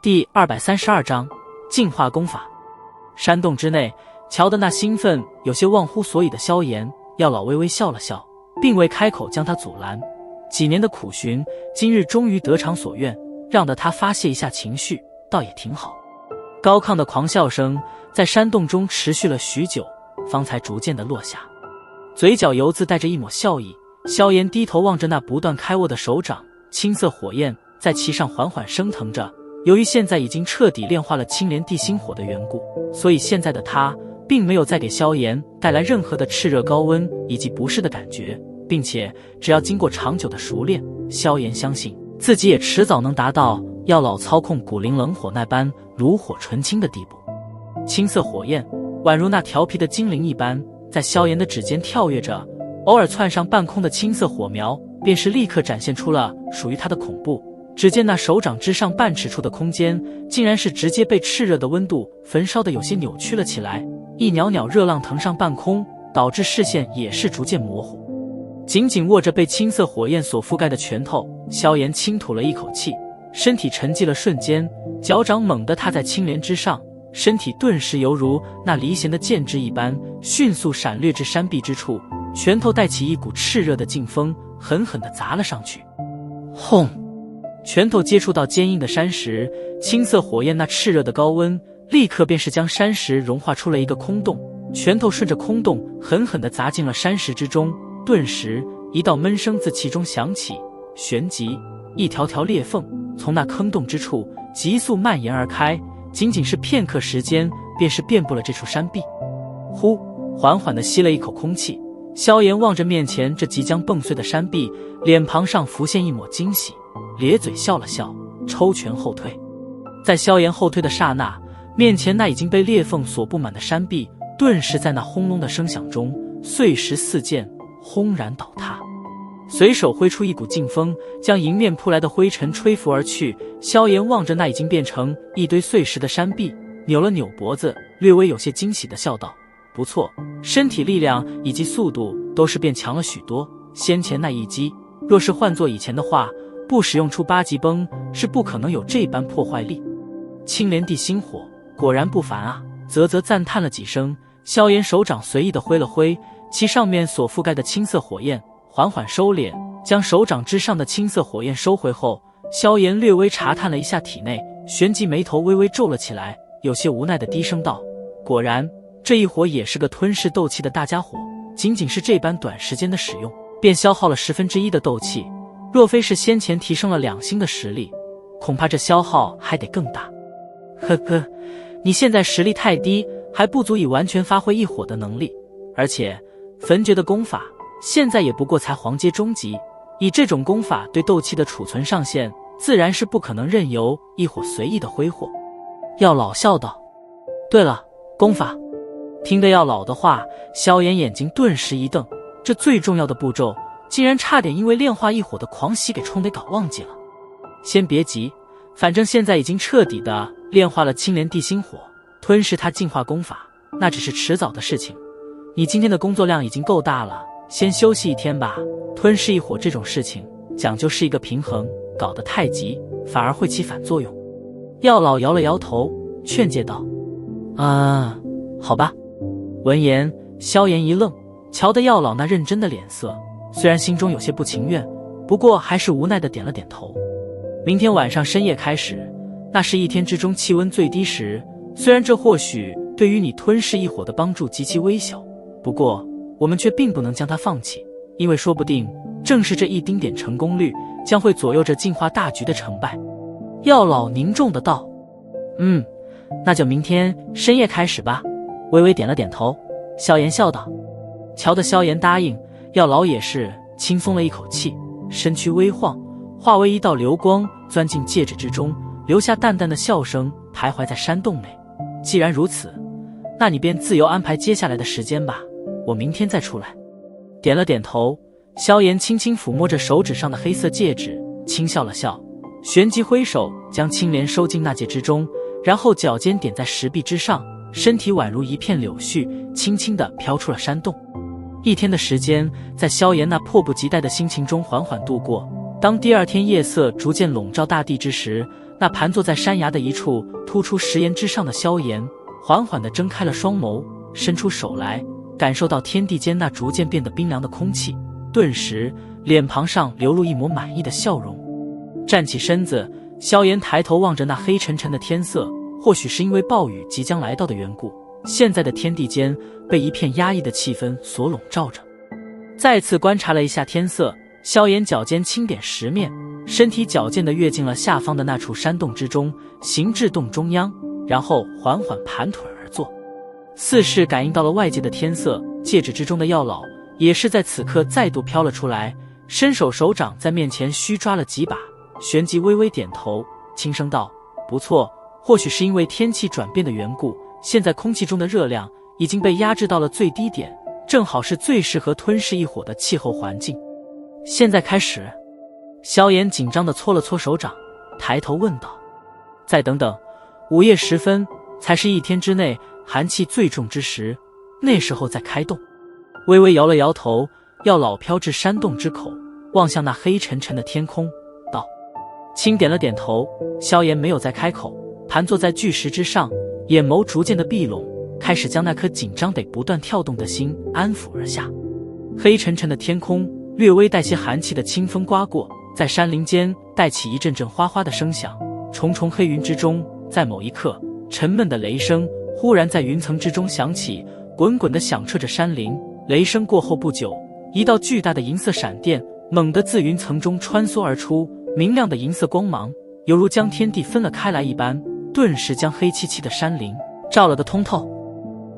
第232章净化功法。山洞之内，瞧得那兴奋有些忘乎所以的萧炎，药老微微笑了笑，并未开口将他阻拦。几年的苦寻，今日终于得偿所愿，让得他发泄一下情绪，倒也挺好。高亢的狂笑声在山洞中持续了许久，方才逐渐的落下。嘴角犹自带着一抹笑意，萧炎低头望着那不断开握的手掌，青色火焰在其上缓缓升腾着。由于现在已经彻底炼化了青莲地心火的缘故，所以现在的他并没有再给萧炎带来任何的炽热高温以及不适的感觉，并且只要经过长久的熟练，萧炎相信自己也迟早能达到药老操控古灵冷火那般炉火纯青的地步。青色火焰宛如那调皮的精灵一般，在萧炎的指尖跳跃着，偶尔窜上半空的青色火苗，便是立刻展现出了属于他的恐怖。只见那手掌之上半尺处的空间，竟然是直接被炽热的温度焚烧的有些扭曲了起来，一袅袅热浪腾上半空，导致视线也是逐渐模糊。紧紧握着被青色火焰所覆盖的拳头，萧炎轻吐了一口气，身体沉寂了瞬间，脚掌猛地踏在青莲之上，身体顿时犹如那离弦的箭枝一般，迅速闪掠至山壁之处，拳头带起一股炽热的劲风，狠狠地砸了上去。轰！拳头接触到坚硬的山石，青色火焰那炽热的高温立刻便是将山石融化出了一个空洞，拳头顺着空洞狠狠地砸进了山石之中，顿时一道闷声自其中响起，旋即一条条裂缝从那坑洞之处急速蔓延而开，仅仅是片刻时间，便是遍布了这处山壁。呼，缓缓地吸了一口空气，萧炎望着面前这即将蹦碎的山壁，脸庞上浮现一抹惊喜，咧嘴笑了笑，抽拳后退。在萧炎后退的刹那，面前那已经被裂缝所布满的山壁，顿时在那轰隆的声响中碎石四溅，轰然倒塌。随手挥出一股劲风，将迎面扑来的灰尘吹拂而去。萧炎望着那已经变成一堆碎石的山壁，扭了扭脖子，略微有些惊喜地笑道：不错，身体力量以及速度都是变强了许多，先前那一击若是换作以前的话，不使用出8级崩是不可能有这般破坏力。青莲地心火果然不凡啊，啧啧赞叹了几声。萧炎手掌随意地挥了挥，其上面所覆盖的青色火焰缓缓收敛，将手掌之上的青色火焰收回后，萧炎略微查探了一下体内，旋即眉头微微皱了起来，有些无奈地低声道：果然这一火也是个吞噬斗气的大家伙，仅仅是这般短时间的使用，便消耗了1/10的斗气，若非是先前提升了2星的实力，恐怕这消耗还得更大。呵呵，你现在实力太低，还不足以完全发挥一火的能力，而且焚诀的功法现在也不过才黄阶中级，以这种功法对斗气的储存上限，自然是不可能任由一火随意的挥霍。药老笑道：对了，功法。听得药老的话，萧炎眼睛顿时一瞪，这最重要的步骤竟然差点因为炼化一火的狂喜给冲得搞忘记了。先别急，反正现在已经彻底的炼化了青莲地心火，吞噬它净化功法那只是迟早的事情。你今天的工作量已经够大了，先休息一天吧。吞噬一火这种事情讲究是一个平衡，搞得太急反而会起反作用。药老摇了摇头，劝诫道：好吧。闻言，萧炎一愣，瞧得药老那认真的脸色，虽然心中有些不情愿，不过还是无奈地点了点头。明天晚上深夜开始，那是一天之中气温最低时，虽然这或许对于你吞噬一火的帮助极其微小，不过我们却并不能将它放弃，因为说不定正是这一丁点成功率，将会左右着净化大局的成败。药老凝重的道：那就明天深夜开始吧。微微点了点头，萧炎笑道。瞧得萧炎答应，药老也是轻松了一口气，身躯微晃，化为一道流光钻进戒指之中，留下淡淡的笑声徘徊在山洞内。既然如此，那你便自由安排接下来的时间吧，我明天再出来。点了点头，萧炎轻轻抚摸着手指上的黑色戒指，轻笑了笑，旋即挥手将青莲收进那戒之中，然后脚尖点在石壁之上，身体宛如一片柳絮，轻轻地飘出了山洞。一天的时间在萧炎那迫不及待的心情中缓缓度过，当第二天夜色逐渐笼罩大地之时，那盘坐在山崖的一处突出石岩之上的萧炎缓缓地睁开了双眸，伸出手来，感受到天地间那逐渐变得冰凉的空气，顿时脸庞上流露一抹满意的笑容。站起身子，萧炎抬头望着那黑沉沉的天色，或许是因为暴雨即将来到的缘故，现在的天地间被一片压抑的气氛所笼罩着。再次观察了一下天色，萧炎脚尖轻点石面，身体矫健地跃进了下方的那处山洞之中，行至洞中央，然后缓缓盘腿而坐。似是感应到了外界的天色，戒指之中的药老也是在此刻再度飘了出来，伸手手掌在面前虚抓了几把，旋即微微点头，轻声道：不错，或许是因为天气转变的缘故，现在空气中的热量已经被压制到了最低点，正好是最适合吞噬异火的气候环境。现在开始。萧炎紧张地搓了搓手掌，抬头问道：再等等，午夜时分才是一天之内寒气最重之时，那时候再开动。微微摇了摇头，药老飘至山洞之口，望向那黑沉沉的天空，道：轻点了点头。萧炎没有再开口，盘坐在巨石之上，眼眸逐渐的闭拢，开始将那颗紧张得不断跳动的心安抚而下。黑沉沉的天空，略微带些寒气的清风刮过，在山林间带起一阵阵哗哗的声响，重重黑云之中，在某一刻，沉闷的雷声忽然在云层之中响起，滚滚地响彻着山林。雷声过后不久，一道巨大的银色闪电猛地自云层中穿梭而出，明亮的银色光芒犹如将天地分了开来一般，顿时将黑漆漆的山林照了个通透。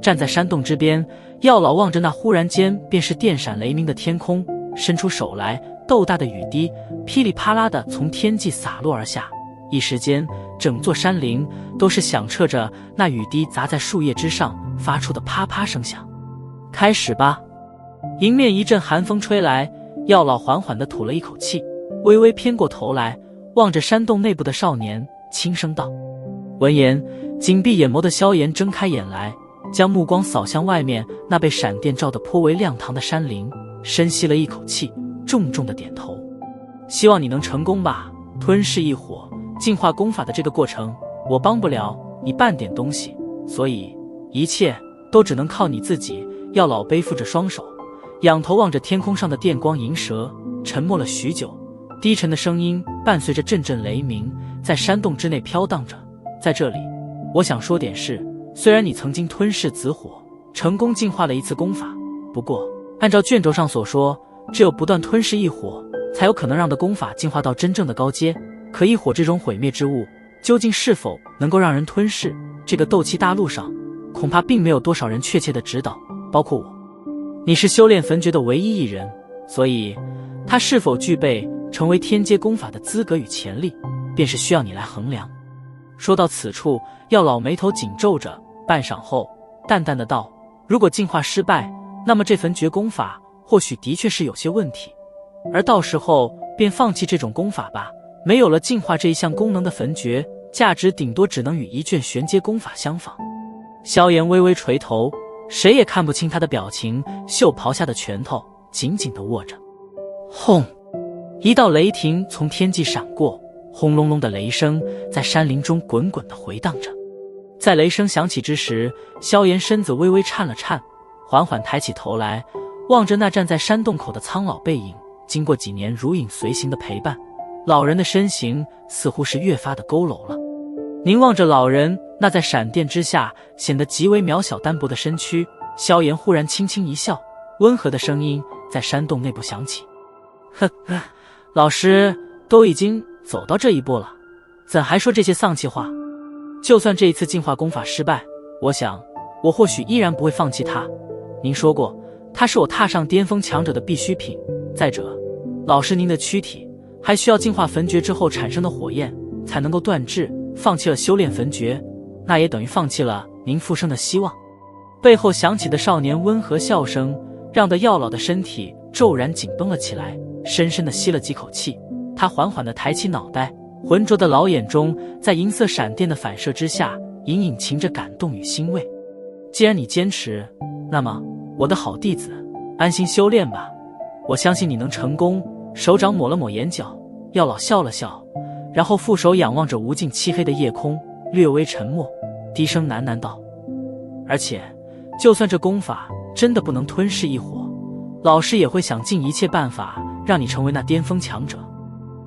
站在山洞之边，药老望着那忽然间便是电闪雷鸣的天空，伸出手来，豆大的雨滴噼里啪啦地从天际洒落而下，一时间整座山林都是响彻着那雨滴砸在树叶之上发出的啪啪声响。开始吧。迎面一阵寒风吹来，药老缓缓地吐了一口气，微微偏过头来，望着山洞内部的少年，轻声道。闻言，紧闭眼眸的萧炎睁开眼来，将目光扫向外面那被闪电照得颇为亮堂的山林，深吸了一口气，重重的点头。希望你能成功吧。吞噬异火净化功法的这个过程，我帮不了你半点东西，所以一切都只能靠你自己。药老背负着双手，仰头望着天空上的电光银蛇，沉默了许久，低沉的声音伴随着阵阵雷鸣，在山洞之内飘荡着。在这里，我想说点事，虽然你曾经吞噬紫火，成功净化了一次功法，不过按照卷轴上所说，只有不断吞噬异火，才有可能让的功法进化到真正的高阶。可异火这种毁灭之物，究竟是否能够让人吞噬，这个斗气大陆上恐怕并没有多少人确切的指导，包括我。你是修炼焚诀的唯一一人，所以他是否具备成为天阶功法的资格与潜力，便是需要你来衡量。说到此处，药老眉头紧皱着，半晌后淡淡的道：如果进化失败，那么这焚诀功法或许的确是有些问题，而到时候便放弃这种功法吧。没有了进化这一项功能的焚诀，价值顶多只能与一卷玄阶功法相仿。萧炎微微垂头，谁也看不清他的表情，袖袍下的拳头紧紧地握着。轰！一道雷霆从天际闪过，轰隆隆的雷声在山林中滚滚地回荡着。在雷声响起之时，萧炎身子微微颤了颤，缓缓抬起头来，望着那站在山洞口的苍老背影。经过几年如影随形的陪伴，老人的身形似乎是越发的佝偻了。凝望着老人那在闪电之下显得极为渺小单薄的身躯，萧炎忽然轻轻一笑，温和的声音在山洞内部响起：呵呵，老师都已经走到这一步了，怎还说这些丧气话？就算这一次进化功法失败，我想我或许依然不会放弃它。您说过，它是我踏上巅峰强者的必需品。再者，老师您的躯体还需要净化焚诀之后产生的火焰才能够断至，放弃了修炼焚诀，那也等于放弃了您复生的希望。背后响起的少年温和笑声，让得药老的身体骤然紧绷了起来，深深地吸了几口气。他缓缓地抬起脑袋，浑浊的老眼中在银色闪电的反射之下，隐隐噙着感动与欣慰。既然你坚持，那么我的好弟子，安心修炼吧，我相信你能成功。手掌抹了抹眼角，药老笑了笑，然后负手仰望着无尽漆黑的夜空，略微沉默，低声喃喃道：“而且，就算这功法真的不能吞噬异火，老师也会想尽一切办法让你成为那巅峰强者。”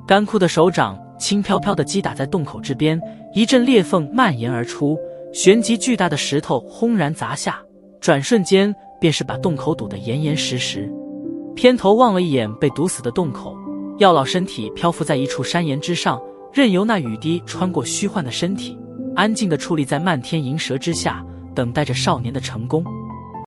干枯的手掌轻飘飘地击打在洞口之边，一阵裂缝蔓延而出，旋即巨大的石头轰然砸下，转瞬间便是把洞口堵得严严实实。偏头望了一眼被堵死的洞口，药老身体漂浮在一处山岩之上，任由那雨滴穿过虚幻的身体，安静地矗立在漫天银蛇之下，等待着少年的成功。